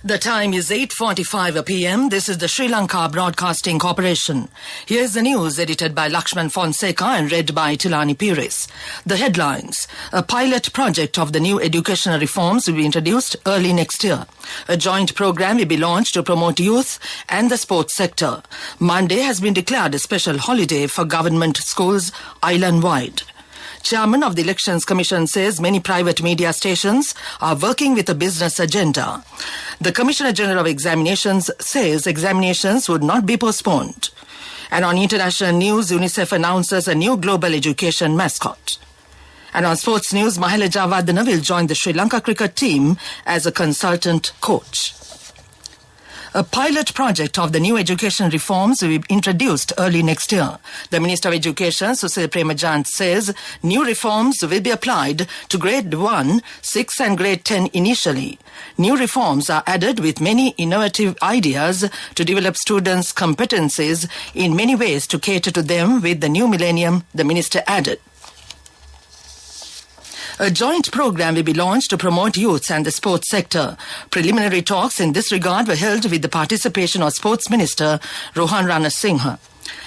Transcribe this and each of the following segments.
The time is 8:45 p.m. This is the Sri Lanka Broadcasting Corporation. Here's the news edited by Lakshman Fonseca and read by Tilani Pires. The headlines. A pilot project of the new educational reforms will be introduced early next year. A joint program will be launched to promote youth and the sports sector. Monday has been declared a special holiday for government schools island-wide. Chairman of the Elections Commission says many private media stations are working with a business agenda. The Commissioner General of Examinations says examinations would not be postponed. And on international news, UNICEF announces a new global education mascot. And on sports news, Mahela Javadana will join the Sri Lanka cricket team as a consultant coach. A pilot project of the new education reforms will be introduced early next year. The Minister of Education, Susil Premajant, says new reforms will be applied to grade 1, 6 and grade 10 initially. New reforms are added with many innovative ideas to develop students' competencies in many ways to cater to them with the new millennium, the Minister added. A joint program will be launched to promote youths and the sports sector. Preliminary talks in this regard were held with the participation of Sports Minister Rohan Ranasinghe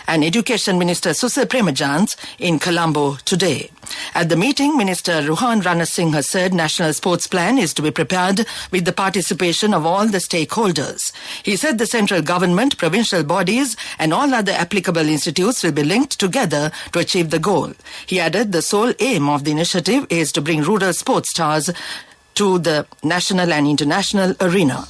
and Education Minister Susil Premajant in Colombo today. At the meeting, Minister Rohan Ranasinghe said national sports plan is to be prepared with the participation of all the stakeholders. He said the central government, provincial bodies and all other applicable institutes will be linked together to achieve the goal. He added the sole aim of the initiative is to bring rural sports stars to the national and international arena.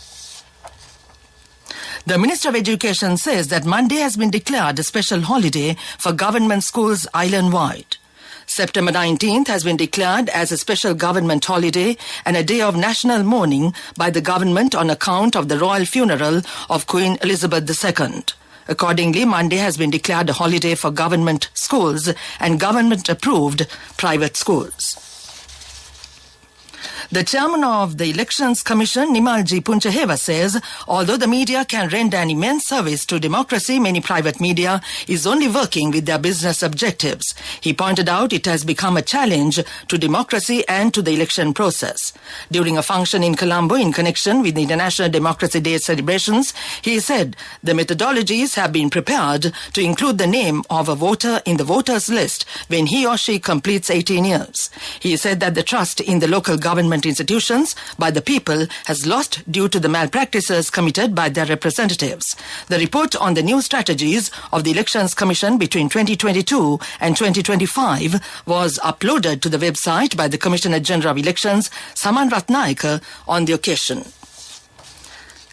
The Minister of Education says that Monday has been declared a special holiday for government schools island-wide. September 19th has been declared as a special government holiday and a day of national mourning by the government on account of the royal funeral of Queen Elizabeth II. Accordingly, Monday has been declared a holiday for government schools and government-approved private schools. The chairman of the Elections Commission, Nimalji Punchaheva, says although the media can render an immense service to democracy, many private media is only working with their business objectives. He pointed out it has become a challenge to democracy and to the election process. During a function in Colombo in connection with the International Democracy Day celebrations, he said the methodologies have been prepared to include the name of a voter in the voters list when he or she completes 18 years. He said that the trust in the local government institutions by the people has lost due to the malpractices committed by their representatives. The report on the new strategies of the Elections Commission between 2022 and 2025 was uploaded to the website by the Commissioner General of Elections, Saman Ratnayake, on the occasion.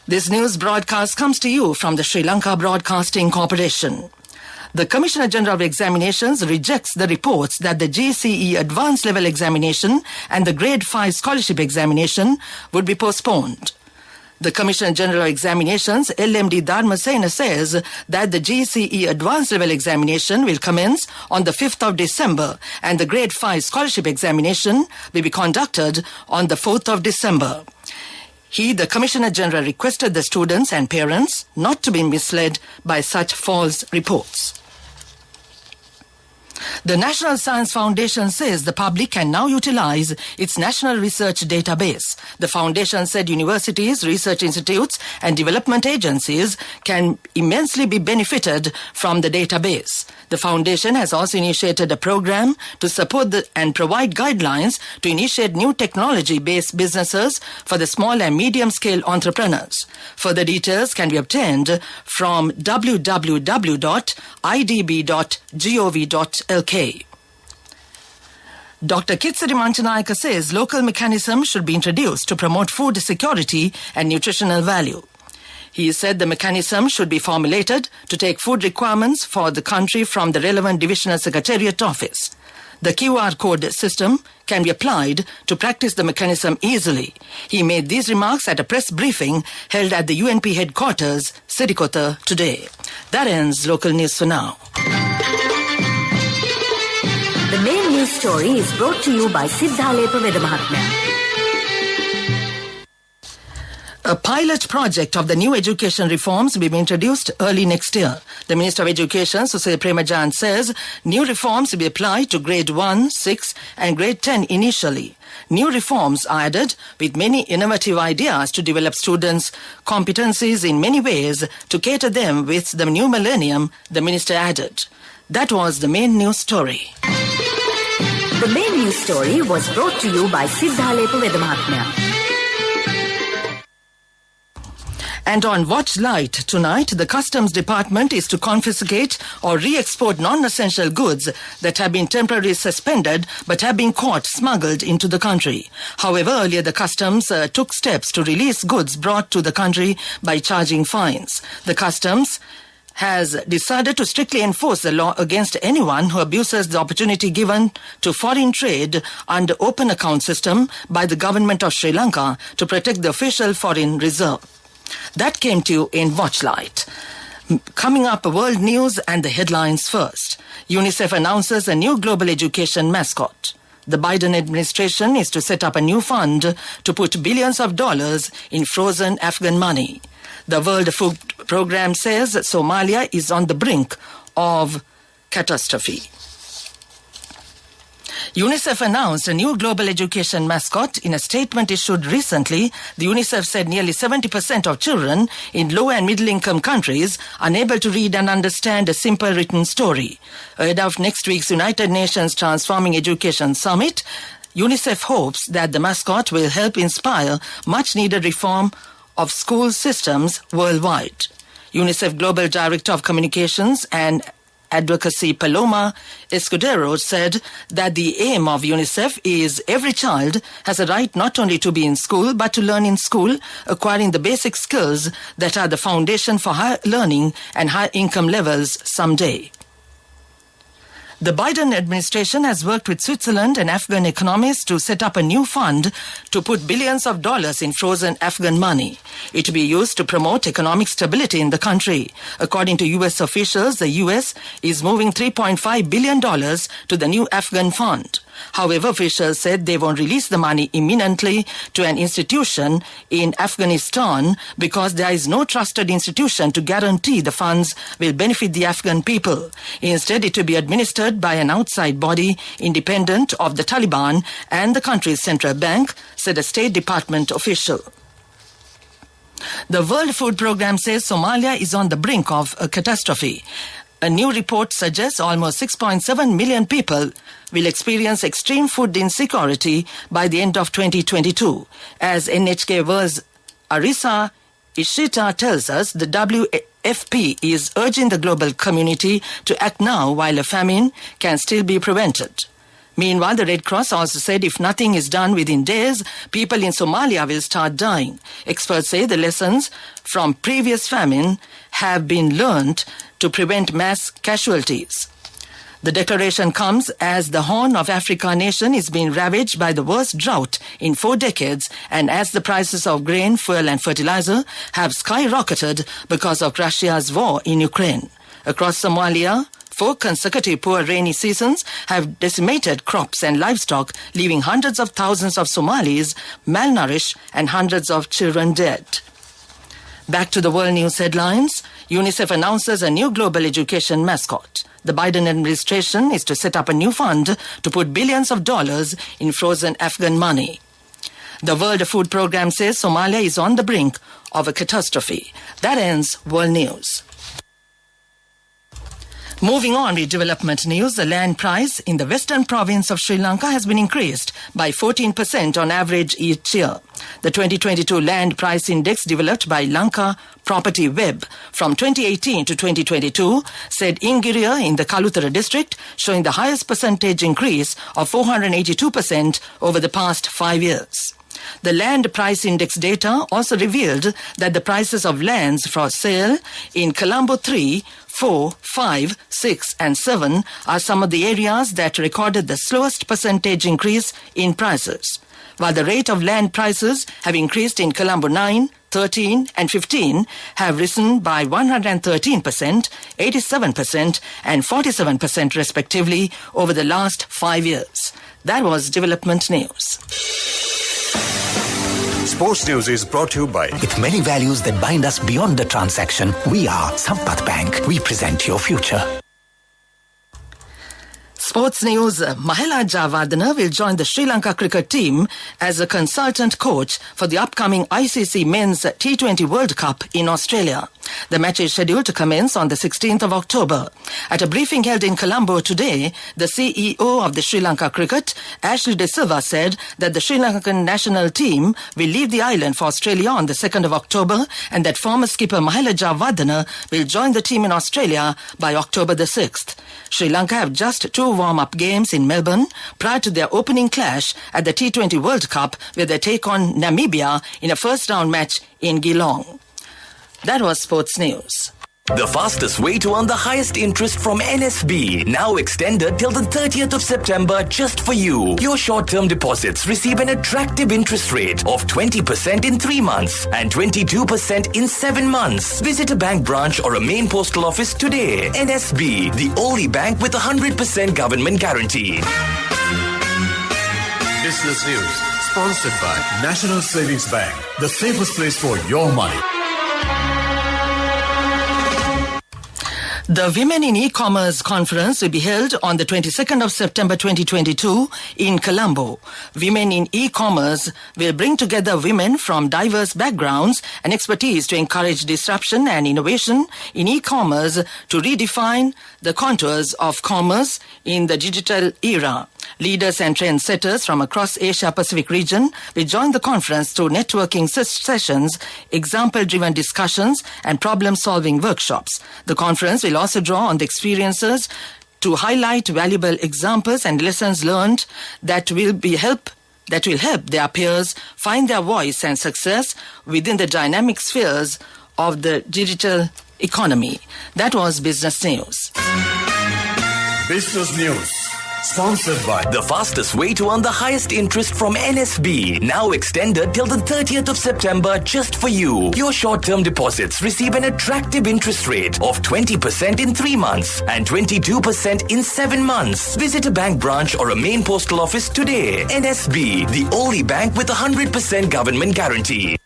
This news broadcast comes to you from the Sri Lanka Broadcasting Corporation. The Commissioner General of Examinations rejects the reports that the GCE Advanced Level Examination and the Grade 5 Scholarship Examination would be postponed. The Commissioner General of Examinations, LMD Dharmasena, says that the GCE Advanced Level Examination will commence on the 5th of December and the Grade 5 Scholarship Examination will be conducted on the 4th of December. He, the Commissioner General, requested the students and parents not to be misled by such false reports. The National Science Foundation says the public can now utilize its national research database. The foundation said universities, research institutes and development agencies can immensely be benefited from the database. The foundation has also initiated a program to support and provide guidelines to initiate new technology-based businesses for the small and medium-scale entrepreneurs. Further details can be obtained from www.idb.gov.lk. Dr. Kitsari Manchanayake says local mechanisms should be introduced to promote food security and nutritional value. He said the mechanism should be formulated to take food requirements for the country from the relevant divisional secretariat office. The QR code system can be applied to practice the mechanism easily. He made these remarks at a press briefing held at the UNP headquarters, Sirikota, today. That ends local news for now. The main news story is brought to you by Siddhalepa Vedamahatmya. A pilot project of the new education reforms will be introduced early next year. The Minister of Education, Susil Premajan, says new reforms will be applied to grade 1, 6 and grade 10 initially. New reforms are added with many innovative ideas to develop students' competencies in many ways to cater them with the new millennium, the Minister added. That was the main news story. The main news story was brought to you by Siddhalepa Vedamahatmya. And on Watch Light tonight, the Customs Department is to confiscate or re-export non-essential goods that have been temporarily suspended but have been caught smuggled into the country. However, earlier the Customs took steps to release goods brought to the country by charging fines. The Customs has decided to strictly enforce the law against anyone who abuses the opportunity given to foreign trade under open account system by the government of Sri Lanka to protect the official foreign reserve. That came to you in Watchlight. Coming up, world news and the headlines first. UNICEF announces a new global education mascot. The Biden administration is to set up a new fund to put billions of dollars in frozen Afghan money. The World Food Programme says Somalia is on the brink of catastrophe. UNICEF announced a new global education mascot. In a statement issued recently, the UNICEF said nearly 70% of children in low and middle-income countries are unable to read and understand a simple written story. Ahead of next week's United Nations Transforming Education Summit, UNICEF hopes that the mascot will help inspire much-needed reform of school systems worldwide. UNICEF Global Director of Communications and Advocacy Paloma Escudero said that the aim of UNICEF is every child has a right not only to be in school but to learn in school, acquiring the basic skills that are the foundation for higher learning and high income levels someday. The Biden administration has worked with Switzerland and Afghan economists to set up a new fund to put billions of dollars in frozen Afghan money. It will be used to promote economic stability in the country. According to U.S. officials, the U.S. is moving $3.5 billion to the new Afghan fund. However, officials said they won't release the money imminently to an institution in Afghanistan because there is no trusted institution to guarantee the funds will benefit the Afghan people. Instead, it will be administered by an outside body independent of the Taliban and the country's central bank, said a State Department official. The World Food Programme says Somalia is on the brink of a catastrophe. A new report suggests almost 6.7 million people will experience extreme food insecurity by the end of 2022. As NHK World's Arisa Ishita tells us, the WFP is urging the global community to act now while a famine can still be prevented. Meanwhile, the Red Cross also said if nothing is done within days, people in Somalia will start dying. Experts say the lessons from previous famine have been learned to prevent mass casualties. The declaration comes as the Horn of Africa nation is being ravaged by the worst drought in 4 decades and as the prices of grain, fuel and fertilizer have skyrocketed because of Russia's war in Ukraine. Across Somalia, 4 consecutive poor rainy seasons have decimated crops and livestock, leaving hundreds of thousands of Somalis malnourished and hundreds of children dead. Back to the world news headlines. UNICEF announces a new global education mascot. The Biden administration is to set up a new fund to put billions of dollars in frozen Afghan money. The World Food Programme says Somalia is on the brink of a catastrophe. That ends world news. Moving on with development news, the land price in the western province of Sri Lanka has been increased by 14% on average each year. The 2022 land price index developed by Lanka Property Web from 2018 to 2022 said Ingiriya in the Kalutara district showing the highest percentage increase of 482% over the past 5 years. The land price index data also revealed that the prices of lands for sale in Colombo 3, 4, 5, 6 and 7 are some of the areas that recorded the slowest percentage increase in prices, while the rate of land prices have increased in Colombo 9, 13 and 15 have risen by 113%, 87% and 47% respectively over the last 5 years. That was development news. Sports News is brought to you by... With many values that bind us beyond the transaction, we are Sampath Bank. We present your future. Sports news, Mahela Javadana will join the Sri Lanka cricket team as a consultant coach for the upcoming ICC Men's T20 World Cup in Australia. The match is scheduled to commence on the 16th of October. At a briefing held in Colombo today, the CEO of the Sri Lanka Cricket, Ashley De Silva, said that the Sri Lankan national team will leave the island for Australia on the 2nd of October and that former skipper Mahela Javadana will join the team in Australia by October the 6th. Sri Lanka have just 2 warm-up games in Melbourne prior to their opening clash at the T20 World Cup, where they take on Namibia in a first-round match in Geelong. That was sports news. The fastest way to earn the highest interest from NSB, now extended till the 30th of September just for you. Your short-term deposits receive an attractive interest rate of 20% in 3 months and 22% in 7 months. Visit a bank branch or a main postal office today. NSB, the only bank with 100% government guarantee. Business News, sponsored by National Savings Bank, the safest place for your money. The Women in E-Commerce Conference will be held on the 22nd of September 2022 in Colombo. Women in E-Commerce will bring together women from diverse backgrounds and expertise to encourage disruption and innovation in e-commerce to redefine the contours of commerce in the digital era. Leaders and trendsetters from across Asia-Pacific region will join the conference through networking sessions, example-driven discussions, and problem-solving workshops. The conference will also draw on the experiences to highlight valuable examples and lessons learned that will help their peers find their voice and success within the dynamic spheres of the digital economy. That was Business News. Business News, sponsored by... The fastest way to earn the highest interest from NSB, now extended till the 30th of September just for you. Your short-term deposits receive an attractive interest rate of 20% in 3 months and 22% in 7 months. Visit a bank branch or a main postal office today. NSB, the only bank with 100% government guarantee.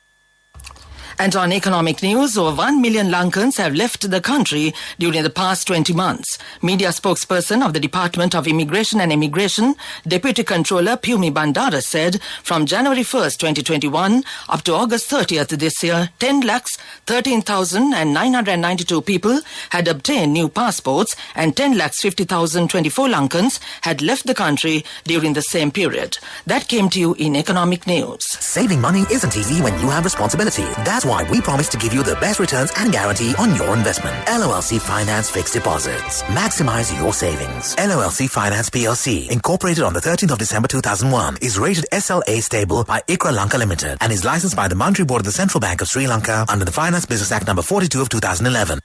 And on economic news, over 1 million Lankans have left the country during the past 20 months. Media spokesperson of the Department of Immigration and Immigration, Deputy Controller Pumi Bandara, said from January 1st, 2021 up to August 30th this year, 10,13,992 people had obtained new passports and 10,50,024 Lankans had left the country during the same period. That came to you in economic news. Saving money isn't easy when you have responsibility. That's why we promise to give you the best returns and guarantee on your investment. LOLC Finance Fixed Deposits. Maximize your savings. LOLC Finance PLC, incorporated on the 13th of December 2001, is rated SLA stable by ICRA Lanka Limited and is licensed by the Monetary Board of the Central Bank of Sri Lanka under the Finance Business Act number 42 of 2011.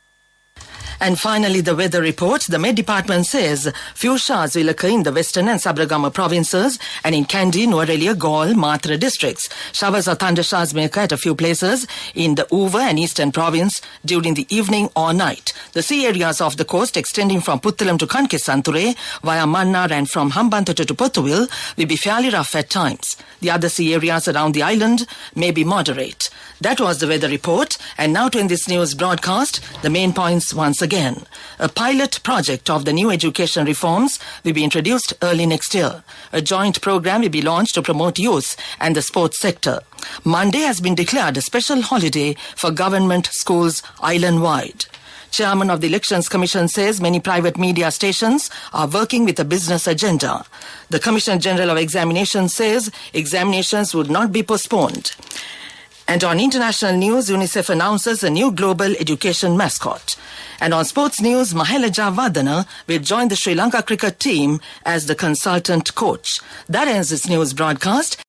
And finally, the weather report. The Met Department says few showers will occur in the Western and Sabaragama provinces and in Kandy, Nuwara, Galle, Matra districts. Showers or thunder showers may occur at a few places in the Uva and Eastern Province during the evening or night. The sea areas off the coast extending from Puttalam to Kankesanture via Mannar and from Hambantota to Pottuwil will be fairly rough at times. The other sea areas around the island may be moderate. That was the weather report. And now to end this news broadcast, the main points once again. A pilot project of the new education reforms will be introduced early next year. A joint program will be launched to promote youth and the sports sector. Monday has been declared a special holiday for government schools island-wide. Chairman of the Elections Commission says many private media stations are working with a business agenda. The Commissioner General of Examinations says examinations would not be postponed. And on international news, UNICEF announces a new global education mascot. And on sports news, Mahela Javadana will join the Sri Lanka cricket team as the consultant coach. That ends this news broadcast.